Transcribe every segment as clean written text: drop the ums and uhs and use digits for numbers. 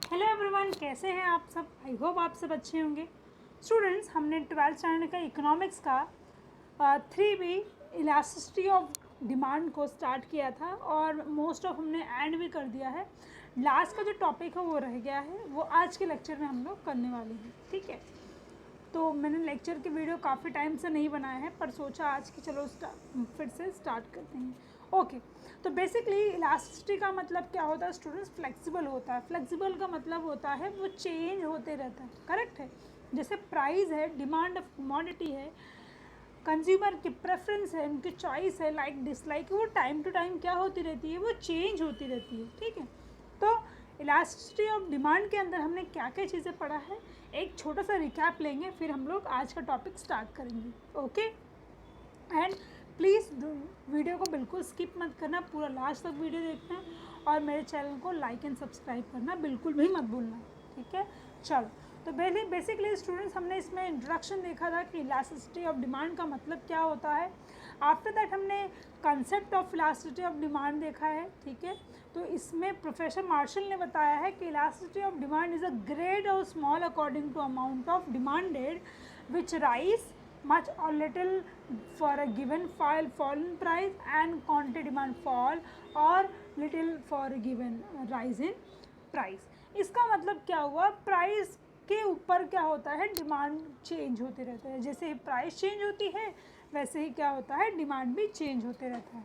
Hello everyone, कैसे हैं आप सब। आई होप आप सब अच्छे होंगे। स्टूडेंट्स, हमने 12th स्टैंडर्ड का इकोनॉमिक्स का 3B इलास्टिसिटी ऑफ डिमांड को स्टार्ट किया था और मोस्ट ऑफ हमने एंड भी कर दिया है। लास्ट का जो टॉपिक है वो रह गया है, वो आज के लेक्चर में हम लोग करने वाले हैं। ठीक है, तो मैंने लेक्चर की वीडियो काफ़ी टाइम से नहीं बनाया है, पर सोचा आज कि चलो फिर से स्टार्ट करते हैं। ओके, तो बेसिकली इलास्टिसिटी का मतलब क्या होता है स्टूडेंट्स? फ्लेक्सिबल होता है। फ्लेक्सिबल का मतलब होता है वो चेंज होते रहता है। करेक्ट है। जैसे प्राइस है, डिमांड ऑफ कमोडिटी है, कंज्यूमर की प्रेफरेंस है, उनकी चॉइस है, लाइक डिसलाइक, वो टाइम टू टाइम क्या होती रहती है, वो चेंज होती रहती है। ठीक है, तो इलास्टिसिटी ऑफ डिमांड के अंदर हमने क्या क्या चीज़ें पढ़ा है, एक छोटा सा रिकैप लेंगे, फिर हम लोग आज का टॉपिक स्टार्ट करेंगे। ओके, एंड प्लीज़ वीडियो को बिल्कुल स्किप मत करना, पूरा लास्ट तक वीडियो देखना और मेरे चैनल को लाइक एंड सब्सक्राइब करना बिल्कुल भी मत भूलना। ठीक है, चलो। तो बेसिकली स्टूडेंट्स, हमने इसमें इंट्रोडक्शन देखा था कि इलास्टिसिटी ऑफ डिमांड का मतलब क्या होता है। आफ्टर दैट हमने concept of elasticity of demand देखा है। ठीक है, तो इसमें प्रोफेसर मार्शल ने बताया है कि elasticity of demand is a great और small according to amount of demanded which rise much or little for a given fall in price and quantity demand fall or little for a given rise in price। इसका मतलब क्या हुआ, price के ऊपर क्या होता है, डिमांड चेंज होते रहता है। जैसे प्राइस चेंज होती है वैसे ही क्या होता है, डिमांड भी चेंज होते रहता है।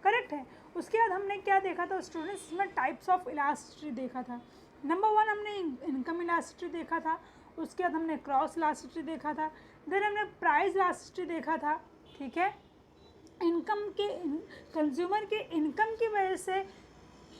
करेक्ट है। उसके बाद हमने क्या देखा था स्टूडेंट्स, इसमें टाइप्स ऑफ इलास्टिसिटी देखा था। नंबर 1 हमने इनकम इलास्टिसिटी देखा था, उसके बाद हमने क्रॉस इलास्टिसिटी देखा था, देन हमने प्राइस इलास्टिसिटी देखा था। ठीक है, इनकम के कंज्यूमर के इनकम की वजह से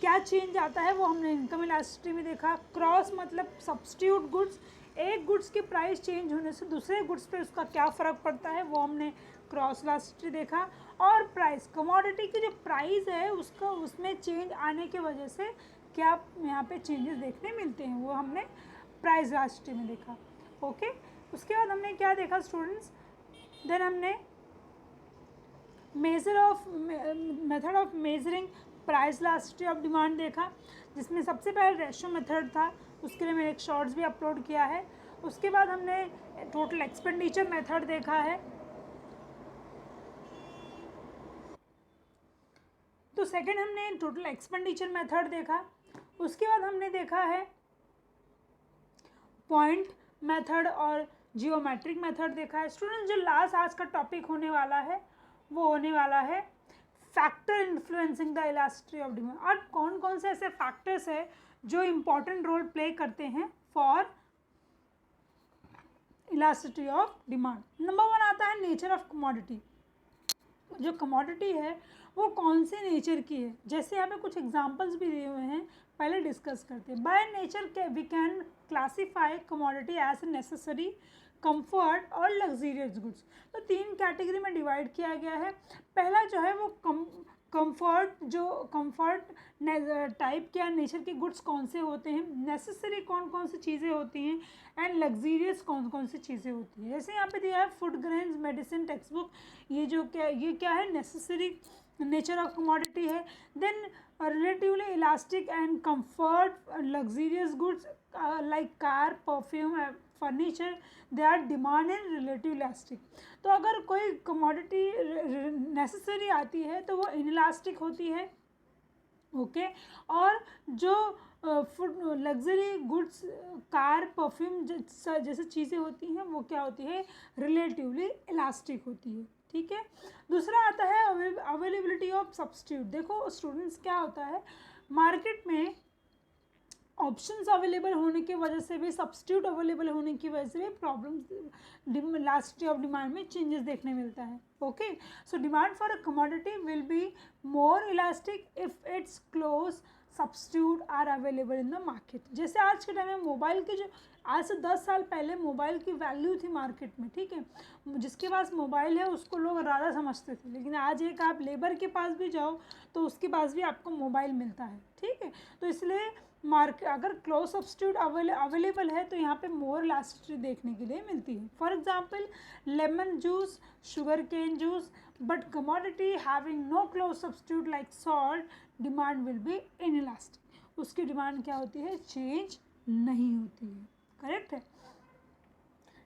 क्या चेंज आता है वो हमने इनकम इलास्टिसिटी में देखा। क्रॉस मतलब सब्स्टिट्यूट गुड्स, एक गुड्स की प्राइस चेंज होने से दूसरे गुड्स पे उसका क्या फ़र्क पड़ता है वो हमने क्रॉस इलास्टिसिटी देखा। और प्राइस, कमोडिटी की जो प्राइस है उसका उसमें चेंज आने की वजह से क्या यहाँ पे चेंजेस देखने मिलते हैं वो हमने प्राइस इलास्टिसिटी में देखा। ओके, उसके बाद हमने क्या देखा स्टूडेंट्स, देन हमने method of measuring price elasticity of demand देखा, जिसमें सबसे पहले रेशो मेथड था, उसके लिए मैंने एक शॉर्ट्स भी अपलोड किया है। उसके बाद हमने टोटल एक्सपेंडिचर मेथड देखा है। तो सेकंड हमने टोटल एक्सपेंडिचर मेथड देखा। उसके बाद हमने देखा है पॉइंट मेथड और जियोमेट्रिक मेथड देखा है। स्टूडेंट्स, जो लास्ट आज का टॉपिक होने वाला है वो होने वाला है factor influencing the elasticity of demand. और कौन कौन से ऐसे फैक्टर्स है जो इम्पॉर्टेंट रोल प्ले करते हैं for elasticity of demand. Number 1 आता है नेचर ऑफ कमोडिटी। जो कमोडिटी है वो कौन से नेचर की है, जैसे यहाँ पे कुछ एग्जांपल्स भी दिए हुए हैं, पहले डिस्कस करते हैं। By nature we can classify commodity as necessary, comfort और लग्जीरियस गुड्स। तो 3 कैटेगरी में डिवाइड किया गया है। पहला जो है वो कंफर्ट टाइप के नेचर के गुड्स कौन से होते हैं, नेसेसरी कौन कौन सी चीज़ें होती हैं, एंड लग्जीरियस कौन कौन सी चीज़ें होती हैं। जैसे यहाँ पे दिया है food grains, medicine, text book, ये क्या है, नेसेसरी नेचर ऑफ कमोडिटी है। Then relatively elastic and comfort luxurious goods like car, perfume, furniture, they are demand and relative elastic. तो अगर कोई कमोडिटी नेसेसरी आती है तो वो इनइलास्टिक होती है। ओके, और जो food luxury goods, car, perfume जैसे चीज़ें होती हैं वो क्या होती है, रिलेटिवली इलास्टिक होती है। ठीक है, दूसरा आता है अवेलेबिलिटी ऑफ सब्स्टिट्यूट। देखो स्टूडेंट्स, क्या होता है मार्केट में ऑप्शंस अवेलेबल होने की वजह से भी, सब्स्टिट्यूट अवेलेबल होने की वजह से भी प्रॉब्लम्स इलास्टिसिटी ऑफ डिमांड में चेंजेस देखने मिलता है। Okay, so demand for a commodity will be more elastic if its close substitute are available in the market. जैसे आज के टाइम में मोबाइल के, जो आज से 10 साल पहले मोबाइल की वैल्यू थी मार्केट में, ठीक है, जिसके पास मोबाइल है उसको लोग ज़्यादा समझते थे, लेकिन आज एक आप लेबर के पास भी जाओ तो उसके पास भी आपको मोबाइल मिलता है। ठीक है, तो इसलिए मार्केट अगर क्लोज सब्स्टिट्यूट अवेलेबल है तो यहाँ पे मोर इलास्टिसिटी देखने के लिए मिलती है। For example lemon juice, sugar cane juice, but commodity having no close substitute like salt, demand will be inelastic. उसकी डिमांड क्या होती है, चेंज नहीं होती है। करेक्ट है।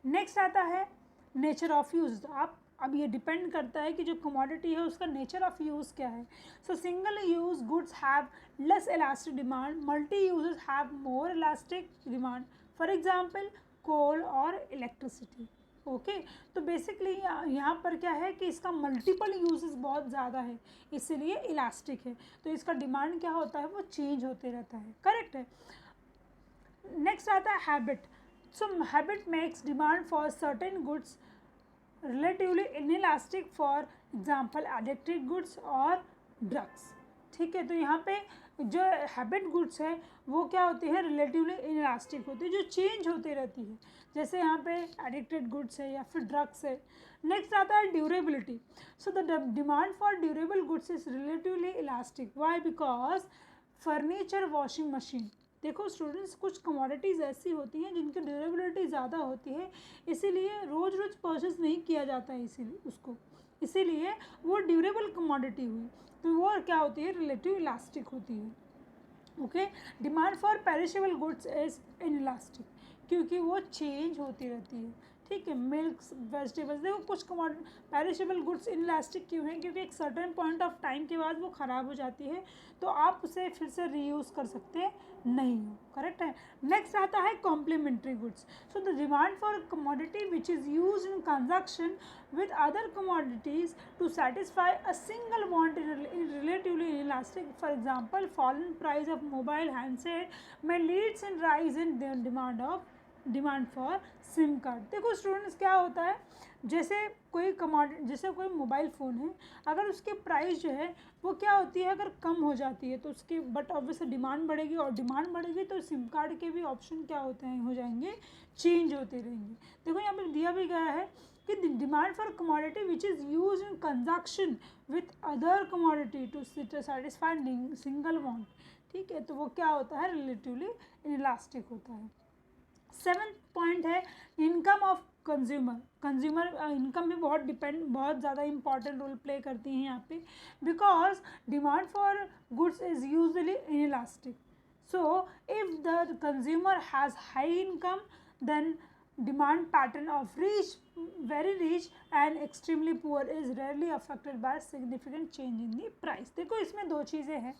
नेक्स्ट आता है नेचर ऑफ यूज। आप अब ये डिपेंड करता है कि जो कमोडिटी है उसका नेचर ऑफ यूज़ क्या है। So single use goods have less elastic demand, multi uses have more elastic demand, for example coal और इलेक्ट्रिसिटी। ओके, तो बेसिकली यहाँ पर क्या है कि इसका मल्टीपल यूजेस बहुत ज़्यादा है, इसीलिए इलास्टिक है, तो इसका डिमांड क्या होता है वो चेंज होते रहता है। करेक्ट है। नेक्स्ट आता है habit. So habit makes demand for certain goods relatively inelastic, for example addictive goods और ड्रग्स। ठीक है, तो यहाँ पे जो हैबिट गुड्स है वो क्या होती है, रिलेटिवली इनइलास्टिक होती है, जो चेंज होती रहती है, जैसे यहाँ पे एडिक्टेड गुड्स है या फिर ड्रग्स है। नेक्स्ट आता है durability. So the demand for durable goods is relatively elastic. Why? Because furniture, washing machine. देखो स्टूडेंट्स, कुछ कमोडिटीज़ ऐसी होती हैं जिनकी ड्यूरेबिलिटी ज़्यादा होती है, इसीलिए रोज़ रोज़ परचेज नहीं किया जाता है, इसीलिए वो ड्यूरेबल कमोडिटी हुई, तो वो क्या होती है, रिलेटिव इलास्टिक होती है। Okay, demand for perishable goods is inelastic, क्योंकि वो चेंज होती रहती है। ठीक है, मिल्क, वेजिटेबल्स, देखो कुछ पेरिशेबल गुड्स इनइलास्टिक क्यों हैं, क्योंकि एक सर्टेन पॉइंट ऑफ टाइम के बाद वो ख़राब हो जाती है, तो आप उसे फिर से रीयूज़ कर सकते नहीं हो। करेक्ट है। नेक्स्ट आता है complementary goods. So the demand for commodity which is use in conjunction with other commodities to satisfy a single want in relatively inelastic. For example, fallen price of mobile handset may leads in rise in the demand for SIM card. देखो students, क्या होता है, जैसे कोई mobile phone है, अगर उसके price जो है वो क्या होती है, अगर कम हो जाती है तो उसके बट ऑब्वियसली डिमांड बढ़ेगी, और डिमांड बढ़ेगी तो सिम कार्ड के भी ऑप्शन क्या होते हैं, हो जाएंगे, चेंज होते रहेंगे। देखो यहाँ पर दिया भी गया है कि the demand for commodity which is use in conjunction with other commodity to satisfy single want. ठीक है, तो वो क्या होता है, रिलेटिवली इनइलास्टिक होता है। 7th पॉइंट है इनकम ऑफ कंज्यूमर इनकम भी बहुत ज़्यादा इंपॉर्टेंट रोल प्ले करती हैं यहाँ पे, because demand for goods is usually inelastic. So if the consumer has high income, then demand pattern of very rich and extremely poor is rarely affected by significant change in the price। देखो इसमें दो चीज़ें हैं,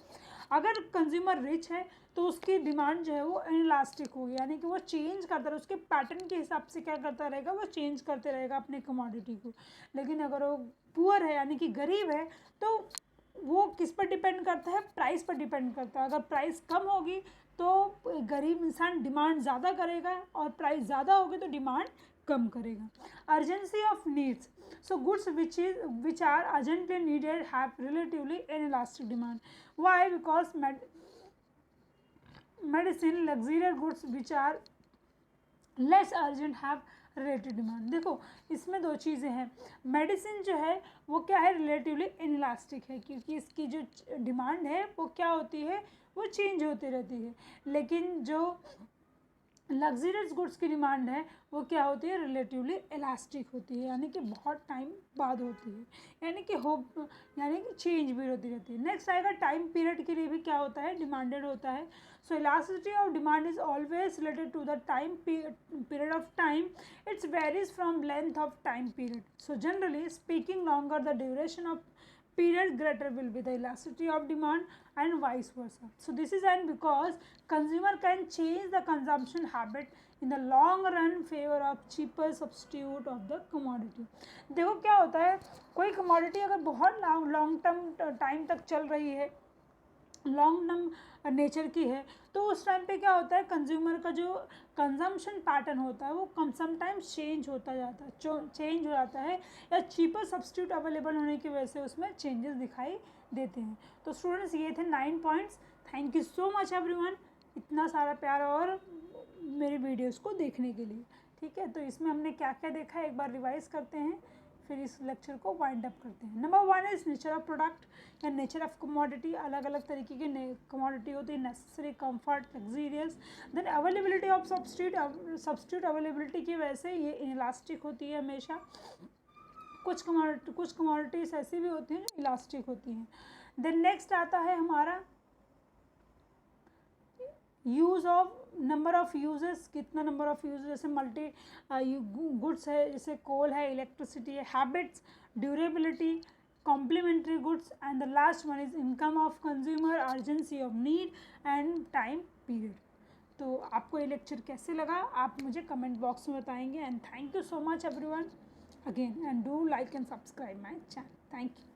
अगर consumer rich है तो उसकी demand जो है वो इनइलास्टिक होगी, यानी कि वो चेंज करता रहेगा, उसके पैटर्न के हिसाब से क्या करता रहेगा, वो चेंज करते रहेगा अपने कमोडिटी को। लेकिन अगर वो पुअर है यानी कि गरीब है, तो वो किस पर डिपेंड करता है, प्राइस पर डिपेंड करता है। अगर प्राइस कम होगी तो गरीब इंसान डिमांड ज़्यादा करेगा, और प्राइस ज़्यादा होगी तो डिमांड कम करेगा। Urgency of needs. So goods which are urgently needed have relatively inelastic demand. Why? Because medicine, luxurious goods which are less urgent have relative demand. देखो इसमें दो चीज़ें हैं, मेडिसिन जो है वो क्या है, रिलेटिवली इनइलास्टिक है, क्योंकि इसकी जो डिमांड है वो क्या होती है, वो चेंज होती रहती है। लेकिन जो लग्जरियस गुड्स की डिमांड है वो क्या होती है, रिलेटिवली इलास्टिक होती है, यानी कि बहुत टाइम बाद होती है, यानी कि चेंज भी होती रहती है। नेक्स्ट आएगा टाइम पीरियड के लिए भी क्या होता है, डिमांडेड होता है। So elasticity of demand is always related to the time period of time, it's varies from length of time period. So generally speaking, longer the duration of period, greater will be the elasticity of demand, and vice versa. So this is and because consumer can change the consumption habit in the long run favor of cheaper substitute of the commodity। देखो क्या होता है, कोई commodity अगर बहुत long term time तक चल रही है, लॉन्ग टर्म नेचर की है, तो उस टाइम पे क्या होता है, कंज्यूमर का जो कंजम्पशन पैटर्न होता है वो समटाइम्स चेंज हो जाता है, या चीपर सब्स्टिट्यूट अवेलेबल होने की वजह से उसमें चेंजेस दिखाई देते हैं। तो स्टूडेंट्स ये थे 9 points. Thank you so much everyone, इतना सारा प्यार और मेरी वीडियोज़ को देखने के लिए। ठीक है, तो इसमें हमने क्या क्या देखा है एक बार रिवाइज करते हैं, फिर इस लेक्चर को वाइंड अप करते हैं। Number 1 is nature of product या नेचर ऑफ कमोडिटी। अलग अलग तरीके की कमोडिटी होती है, necessary, comfort, luxurious. Then availability of substitute availability की वजह से ये इलास्टिक होती है हमेशा। कुछ कमोडिटीज ऐसी भी होती हैं जो इलास्टिक होती हैं। देन नेक्स्ट आता है हमारा use of number of uses, कितना नंबर ऑफ यूज, जैसे मल्टी गुड्स है, जैसे कोल है, इलेक्ट्रिसिटी है, habits, durability, complementary goods, and the last one is income of consumer, urgency of need and time period. तो आपको ये लेक्चर कैसे लगा आप मुझे कमेंट बॉक्स में बताएंगे। And thank you so much everyone again, and do like and subscribe my channel. Thank you.